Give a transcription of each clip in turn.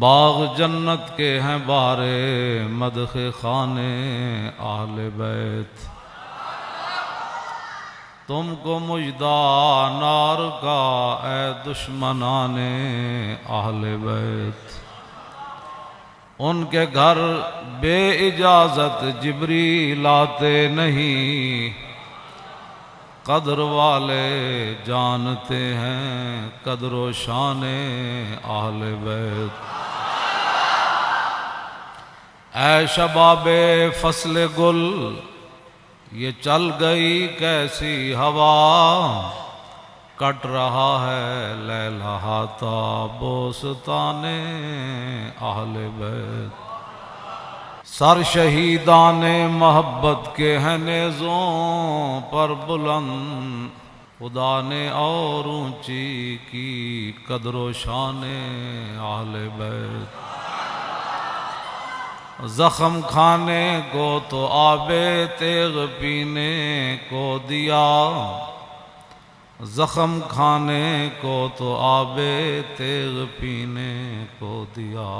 باغ جنت کے ہیں بارے مدح خانے اہل بیت، تم کو مژدہ نار کا اے دشمنان اہل بیت۔ ان کے گھر بے اجازت جبریل آتے نہیں، قدر والے جانتے ہیں قدر و شان اہل بیت۔ اے شباب فصل گل یہ چل گئی کیسی ہوا، کٹ رہا ہے لیلہا تا بوستان اہل بیت۔ سر شہیدان محبت کے ہیں نیزوں پر بلند، خدا نے اور اونچی کی قدر و شان اہل بیت۔ زخم کھانے کو تو آب تیغ پینے کو دیا، زخم کھانے کو تو آب تیغ پینے کو دیا،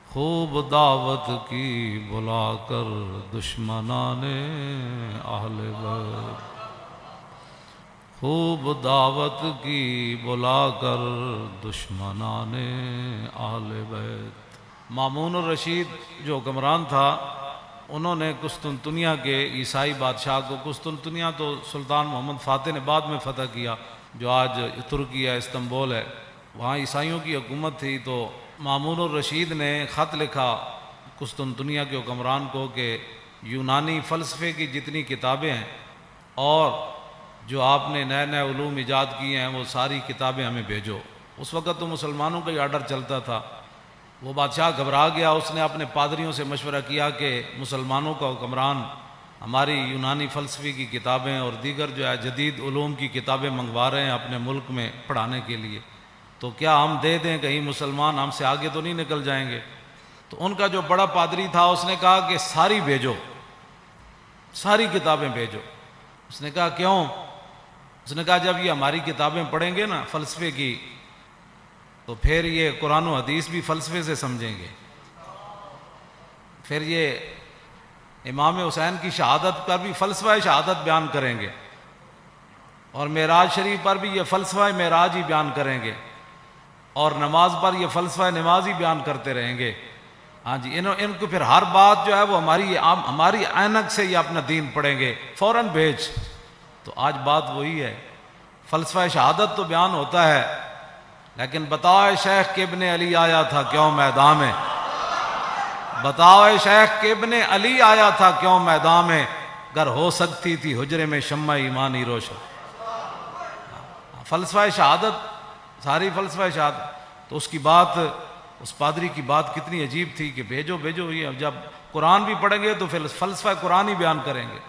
خوب دعوت کی بلا کر دشمنان اہل بیت، خوب دعوت کی بلا کر دشمنان اہل بیت۔ مامون الرشید جو حکمران تھا، انہوں نے قسطنطنیہ کے عیسائی بادشاہ کو، قسطنطنیہ تو سلطان محمد فاتح نے بعد میں فتح کیا، جو آج ترکی ہے، استنبول ہے، وہاں عیسائیوں کی حکومت تھی۔ تو مامون الرشید نے خط لکھا قسطنطنیہ کے حکمران کو کہ یونانی فلسفے کی جتنی کتابیں ہیں اور جو آپ نے نئے نئے علوم ایجاد کیے ہیں وہ ساری کتابیں ہمیں بھیجو۔ اس وقت تو مسلمانوں کا ہی آرڈر چلتا تھا۔ وہ بادشاہ گھبرا گیا، اس نے اپنے پادریوں سے مشورہ کیا کہ مسلمانوں کا حکمران ہماری یونانی فلسفے کی کتابیں اور دیگر جو ہے جدید علوم کی کتابیں منگوا رہے ہیں اپنے ملک میں پڑھانے کے لیے، تو کیا ہم دے دیں؟ کہیں مسلمان ہم سے آگے تو نہیں نکل جائیں گے؟ تو ان کا جو بڑا پادری تھا اس نے کہا کہ ساری بھیجو، ساری کتابیں بھیجو۔ اس نے کہا کیوں؟ اس نے کہا جب یہ ہماری کتابیں پڑھیں گے نا فلسفے کی، تو پھر یہ قرآن و حدیث بھی فلسفے سے سمجھیں گے، پھر یہ امام حسین کی شہادت پر بھی فلسفہ شہادت بیان کریں گے، اور معراج شریف پر بھی یہ فلسفہ معراج ہی بیان کریں گے، اور نماز پر یہ فلسفہ نماز ہی بیان کرتے رہیں گے۔ ہاں جی، ان کو پھر ہر بات جو ہے وہ ہماری عینک سے یہ اپنا دین پڑھیں گے، فوراً بھیج۔ تو آج بات وہی ہے، فلسفہ شہادت تو بیان ہوتا ہے، لیکن بتاؤ اے شیخ کہ ابن علی آیا تھا کیوں میدان میں، بتاؤ اے شیخ کہ ابن علی آیا تھا کیوں میدان میں، گر ہو سکتی تھی حجرے میں شمع ایمانی روشن۔ فلسفہ شہادت، ساری فلسفہ شہادت۔ تو اس کی بات، اس پادری کی بات کتنی عجیب تھی کہ بھیجو بھیجو، یہ جب قرآن بھی پڑھیں گے تو پھر فلسفہ قرآن ہی بیان کریں گے،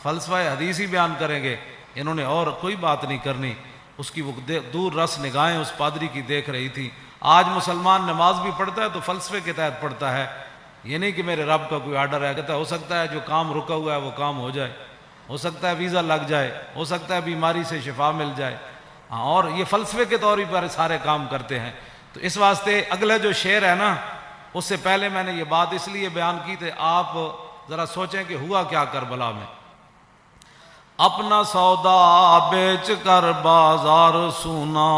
فلسفہ حدیث ہی بیان کریں گے، انہوں نے اور کوئی بات نہیں کرنی۔ اس کی وہ دور رس نگاہیں اس پادری کی دیکھ رہی تھی۔ آج مسلمان نماز بھی پڑھتا ہے تو فلسفے کے تحت پڑھتا ہے، یہ نہیں کہ میرے رب کا کوئی آرڈر ہے، کہتا ہے ہو سکتا ہے جو کام رکا ہوا ہے وہ کام ہو جائے، ہو سکتا ہے ویزا لگ جائے، ہو سکتا ہے بیماری سے شفا مل جائے، ہاں، اور یہ فلسفے کے طور پر سارے کام کرتے ہیں۔ تو اس واسطے اگلا جو شعر ہے نا، اس سے پہلے میں نے یہ بات اس لیے بیان کی تھی، آپ ذرا سوچیں کہ ہوا کیا کربلا میں۔ اپنا سودا بیچ کر بازار سونا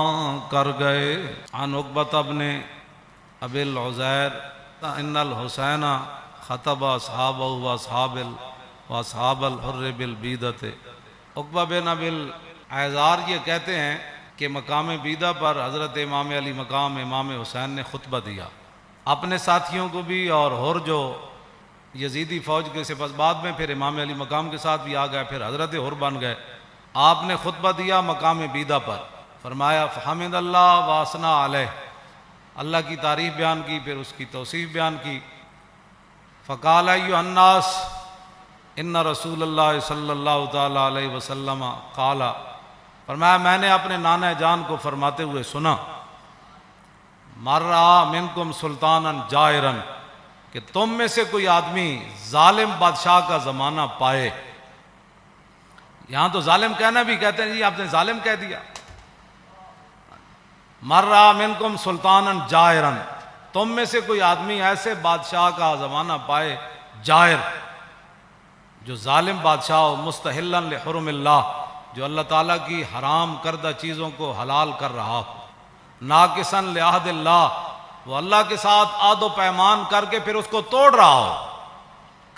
کر گئے، عن عقبۃ بن ابی العزیر ان الحسین خطب اصحابہ واصحاب الحر بالبیدۃ۔ عقبہ بن ابی العزیر یہ کہتے ہیں کہ مقام بیدہ پر حضرت امام علی مقام امام حسین نے خطبہ دیا، اپنے ساتھیوں کو بھی، اور ہر جو یزیدی فوج کے سے پس بعد میں پھر امام علی مقام کے ساتھ بھی آ گئے، پھر حضرت ہر بن گئے۔ آپ نے خطبہ دیا مقام بیدہ پر، فرمایا فحمد اللہ واسنا علیہ، اللہ کی تعریف بیان کی، پھر اس کی توصیف بیان کی۔ فقال ایھا الناس ان رسول اللہ صلی اللہ تعالی علیہ وسلم قال، فرمایا میں نے اپنے نانا جان کو فرماتے ہوئے سنا، مر رہا منکم سلطانا جائرا، کہ تم میں سے کوئی آدمی ظالم بادشاہ کا زمانہ پائے، یہاں تو ظالم کہنا بھی کہتے ہیں جی آپ نے ظالم کہہ دیا، مر رہا منکم سلطانا جائرا، تم میں سے کوئی آدمی ایسے بادشاہ کا زمانہ پائے جائر، جو ظالم بادشاہ ہو، مستحلا لحرم اللہ، جو اللہ تعالیٰ کی حرام کردہ چیزوں کو حلال کر رہا ہو، ناقصا لعہد اللہ، وہ اللہ کے ساتھ عہد و پیمان کر کے پھر اس کو توڑ رہا ہو۔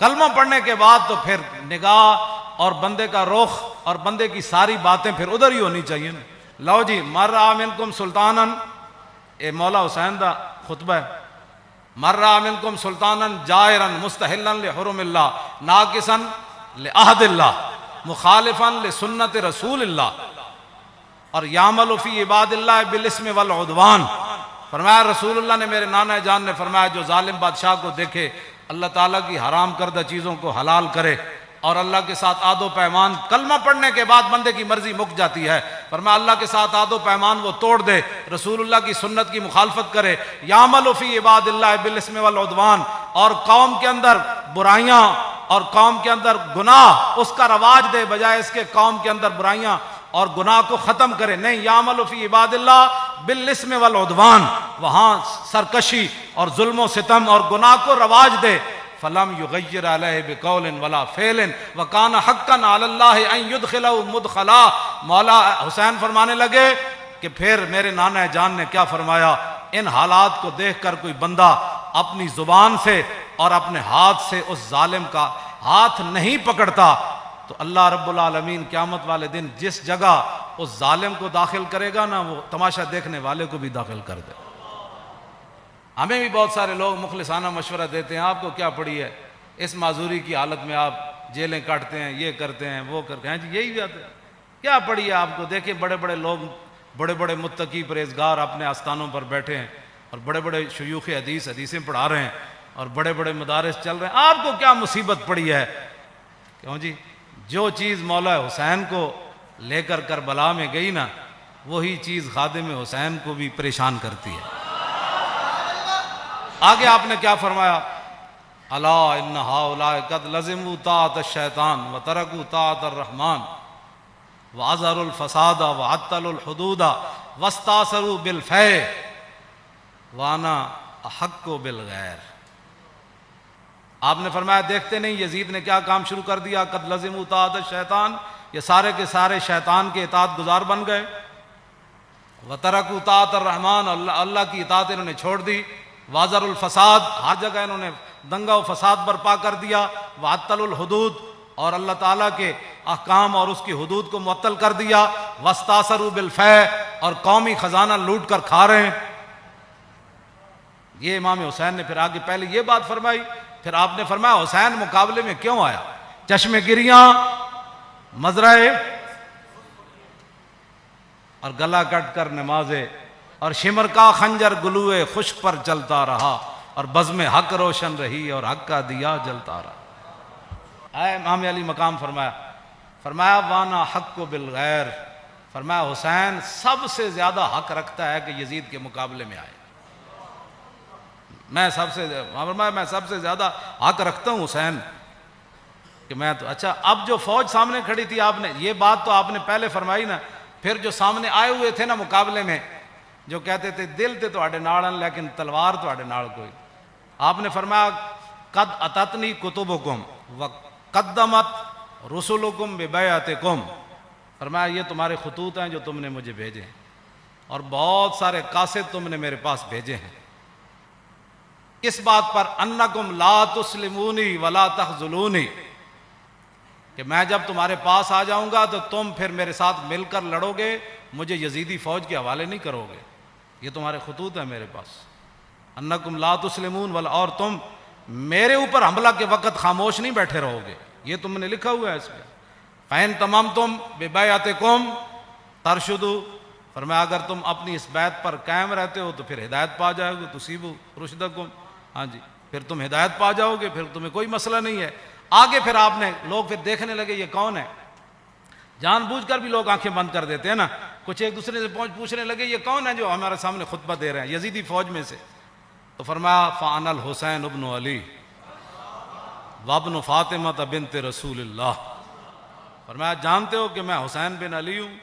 کلمہ پڑھنے کے بعد تو پھر نگاہ اور بندے کا رخ اور بندے کی ساری باتیں پھر ادھر ہی ہونی چاہیے نا۔ لو جی، مر رہا منکم سلطانا، اے مولا حسین دا خطبہ ہے، مر رہا منکم سلطانا جائرا مستحلا لحرم اللہ ناقصا لعہد اللہ مخالفا لسنت رسول اللہ، اور یعمل فی عباد اللہ بالاسم والعدوان۔ فرمایا رسول اللہ نے، میرے نانا جان نے فرمایا، جو ظالم بادشاہ کو دیکھے اللہ تعالیٰ کی حرام کردہ چیزوں کو حلال کرے اور اللہ کے ساتھ عہد و پیمان، کلمہ پڑھنے کے بعد بندے کی مرضی مک جاتی ہے، فرمایا اللہ کے ساتھ عہد و پیمان وہ توڑ دے، رسول اللہ کی سنت کی مخالفت کرے، یعمل فی عباد اللہ بالاسم والعدوان، اور قوم کے اندر برائیاں اور قوم کے اندر گناہ اس کا رواج دے، بجائے اس کے قوم کے اندر برائیاں اور گناہ کو ختم کرے، نہیں، یعمل فی عباد اللہ بالاسم والعدوان، وہاں سرکشی اور ظلم و ستم اور گناہ کو رواج دے، فلم یغیر علیہ بقول ولا فعل وکان حقا علی اللہ ان یدخلہ مدخلا۔ مولا حسین فرمانے لگے کہ پھر میرے نانا جان نے کیا فرمایا، ان حالات کو دیکھ کر کوئی بندہ اپنی زبان سے اور اپنے ہاتھ سے اس ظالم کا ہاتھ نہیں پکڑتا تو اللہ رب العالمین قیامت والے دن جس جگہ اس ظالم کو داخل کرے گا نا، وہ تماشا دیکھنے والے کو بھی داخل کر دے۔ ہمیں بھی بہت سارے لوگ مخلصانہ مشورہ دیتے ہیں، آپ کو کیا پڑی ہے، اس معذوری کی حالت میں آپ جیلیں کاٹتے ہیں، یہ کرتے ہیں، وہ کرتے ہیں، جی یہی بات ہے، کیا پڑی ہے آپ کو؟ دیکھیں بڑے بڑے لوگ، بڑے بڑے متقی پرہیزگار اپنے آستانوں پر بیٹھے ہیں، اور بڑے بڑے شیوخ حدیثیں پڑھا رہے ہیں، اور بڑے بڑے مدارس چل رہے ہیں، آپ کو کیا مصیبت پڑی ہے؟ کیوں جی؟ جو چیز مولا حسین کو لے کر کربلا میں گئی نا، وہی چیز خادم حسین کو بھی پریشان کرتی ہے۔ آگے آپ نے کیا فرمایا؟ الا ان ہؤلاء قد لزموا طاعۃ الشیطان وترکوا طاعۃ الرحمن واظہروا الفساد وعطلوا الحدود واستاثروا بالفیء وانا احق بالغیر۔ آپ نے فرمایا دیکھتے نہیں یزید نے کیا کام شروع کر دیا، قد لزموا طاعۃ الشیطان، یہ سارے کے سارے شیطان کے اطاعت گزار بن گئے، وترکوا طاعۃ الرحمن، اللہ کی اطاعت انہوں نے چھوڑ دی، واظہروا الفساد، ہر جگہ انہوں نے دنگا و فساد برپا کر دیا، وعطلوا الحدود، اور اللہ تعالیٰ کے احکام اور اس کی حدود کو معطل کر دیا، واستاثروا بالفیء، اور قومی خزانہ لوٹ کر کھا رہے ہیں۔ یہ امام حسین نے پھر آگے پہلے یہ بات فرمائی، پھر آپ نے فرمایا حسین مقابلے میں کیوں آیا؟ چشم گریاں، مزرعے اور گلا کٹ کر نمازے، اور شمر کا خنجر گلوئے خشک پر چلتا رہا، اور بزم حق روشن رہی اور حق کا دیا جلتا رہا۔ اے امام علی مقام فرمایا وانا حق بالغیر، فرمایا حسین سب سے زیادہ حق رکھتا ہے کہ یزید کے مقابلے میں آئے، میں سب سے زیادہ حق رکھتا ہوں حسین کہ میں تو اچھا۔ اب جو فوج سامنے کھڑی تھی، آپ نے یہ بات تو آپ نے پہلے فرمائی نا، پھر جو سامنے آئے ہوئے تھے نا مقابلے میں، جو کہتے تھے دل تے تواڈے نال لیکن تلوار تواڈے نال کوئی، آپ نے فرمایا قد اتتنی کتبکم وقدمت رسلکم ببیعتکم، فرمایا یہ تمہارے خطوط ہیں جو تم نے مجھے بھیجے ہیں، اور بہت سارے قاصد تم نے میرے پاس بھیجے ہیں، کس بات پر؟ انکم لا تسلمونی ولا تخذلونی، کہ میں جب تمہارے پاس آ جاؤں گا تو تم پھر میرے ساتھ مل کر لڑو گے، مجھے یزیدی فوج کے حوالے نہیں کرو گے، یہ تمہارے خطوط ہیں میرے پاس، انکم لا تسلمون ولا، اور تم میرے اوپر حملہ کے وقت خاموش نہیں بیٹھے رہو گے، یہ تم نے لکھا ہوا ہے اس میں۔ فَإِن تَمَمْتُمْ بِبَيْعَتِكُمْ تَرْشُدُوا، فرمایا اگر تم اپنی اس بیعت پر قائم رہتے ہو تو پھر ہدایت پا جاؤ گے، تُصِيبُوا رُشْدَكُمْ، ہاں جی، پھر تم ہدایت پا جاؤ گے، پھر تمہیں کوئی مسئلہ نہیں ہے۔ آگے پھر آپ نے لوگ پھر دیکھنے لگے یہ کون ہے، جان بوجھ کر بھی لوگ آنکھیں بند کر دیتے ہیں نا، کچھ ایک دوسرے سے پوچھنے لگے یہ کون ہے جو ہمارے سامنے خطبہ دے رہے ہیں یزیدی فوج میں سے، تو فرمایا فَأَنَا الْحُسَيْنُ ابْنُ عَلِي وَابْنُ فَاطِمَةَ بِنْتِ رسول اللہ، فرمایا جانتے ہو کہ میں حسین بن علی ہوں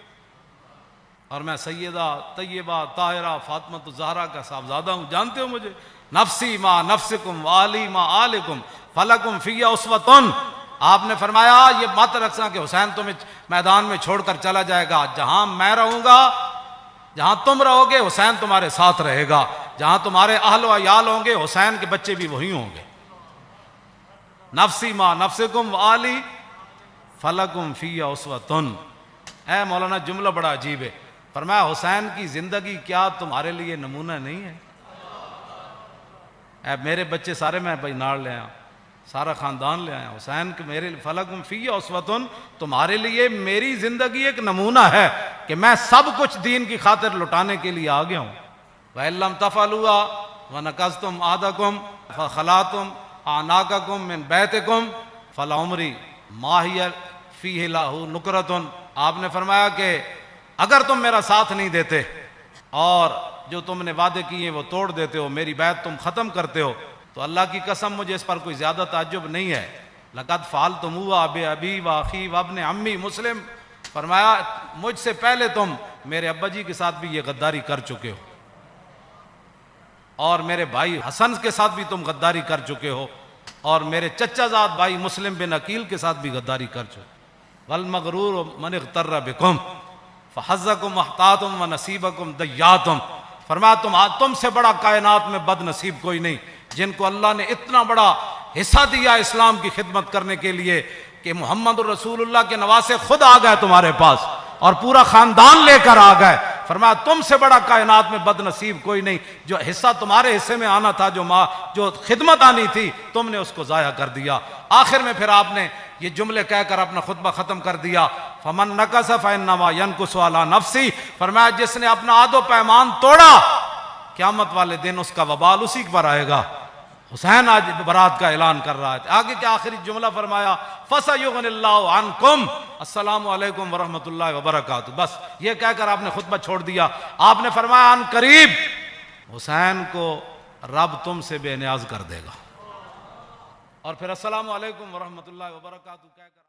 اور میں سیدہ طیبہ طاہرہ فاطمہ الزہرا کا صاحبزادہ ہوں، جانتے ہو مجھے؟ نفسی ما نفسکم والی ما آلکم فلکم فی اسوۃ۔ آپ نے فرمایا یہ مت رکھنا کہ حسین تمہیں میدان میں چھوڑ کر چلا جائے گا، جہاں میں رہوں گا، جہاں تم رہو گے حسین تمہارے ساتھ رہے گا، جہاں تمہارے اہل و عیال ہوں گے حسین کے بچے بھی وہی ہوں گے۔ نفسی ما نفسکم والی فلکم فی اسوۃ۔ اے مولانا جملہ بڑا عجیب ہے، فرمایا حسین کی زندگی کیا تمہارے لیے نمونہ نہیں ہے؟ اے میرے بچے سارے میں بھائی ناڑ لے آیا، سارا خاندان لے آیا، حسین کے میرے فلکم فی اسوۃ، تمہارے لیے میری زندگی ایک نمونہ ہے کہ میں سب کچھ دین کی خاطر لٹانے کے لیے آ گیا ہوں۔ وَإِن لَمْ تَفْعَلُوا وَنَكَثْتُمْ عَهْدَكُمْ فَخَلَعْتُمْ أَعْنَاقَكُمْ مِنْ بَيْتِكُمْ فَلَعُمْرِي مَا هِيَ فِيهِ لَهُ نُكْرَةٌ۔ آپ نے فرمایا کہ اگر تم میرا ساتھ نہیں دیتے اور جو تم نے وعدے کیے وہ توڑ دیتے ہو، میری بیعت تم ختم کرتے ہو، تو اللہ کی قسم مجھے اس پر کوئی زیادہ تعجب نہیں ہے۔ لَقَدْ فَعَلْتُمُوهَا بِأَبِي وَأَخِي وَابْنِ عَمِّي مسلم، فرمایا مجھ سے پہلے تم میرے ابا جی کے ساتھ بھی یہ غداری کر چکے ہو، اور میرے بھائی حسن کے ساتھ بھی تم غداری کر چکے ہو، اور میرے چچا زاد بھائی مسلم بن عقیل کے ساتھ بھی غداری کر چکے۔ وَالْمَغْرُورُ مَنِ اغْتَرَّ بِكُمْ فَحَظَّكُمْ أَحْطَاطُمْ وَنَصِيبَكُمْ دَيَّاتُمْ۔ فرمایا تم سے بڑا کائنات میں بد نصیب کوئی نہیں، جن کو اللہ نے اتنا بڑا حصہ دیا اسلام کی خدمت کرنے کے لیے کہ محمد الرسول اللہ کے نواسے خود آ گئے تمہارے پاس اور پورا خاندان لے کر آ گئے۔ فرمایا تم سے بڑا کائنات میں بد نصیب کوئی نہیں، جو حصہ تمہارے حصے میں آنا تھا، جو خدمت آنی تھی، تم نے اس کو ضائع کر دیا۔ آخر میں پھر آپ نے یہ جملے کہہ کر اپنا خطبہ ختم کر دیا، فَمَن نَكَثَ فَإِنَّمَا يَنكُثُ عَلَى نَفْسِهِ۔ فرمایا جس نے اپنا عہد و پیمان توڑا، قیامت والے دن اس کا وبال اسی پر آئے گا۔ حسین آج برات کا اعلان کر رہا ہے، آگے کیا آخری جملہ فرمایا، فَسَيُغْنِ اللَّهُ عَنْكُمْ السلام علیکم ورحمۃ اللہ وبرکاتہ۔ بس یہ کہہ کر آپ نے خطبہ چھوڑ دیا۔ آپ نے فرمایا ان قریب حسین کو رب تم سے بے نیاز کر دے گا، اور پھر السلام علیکم ورحمۃ اللہ وبرکاتہ کہہ کر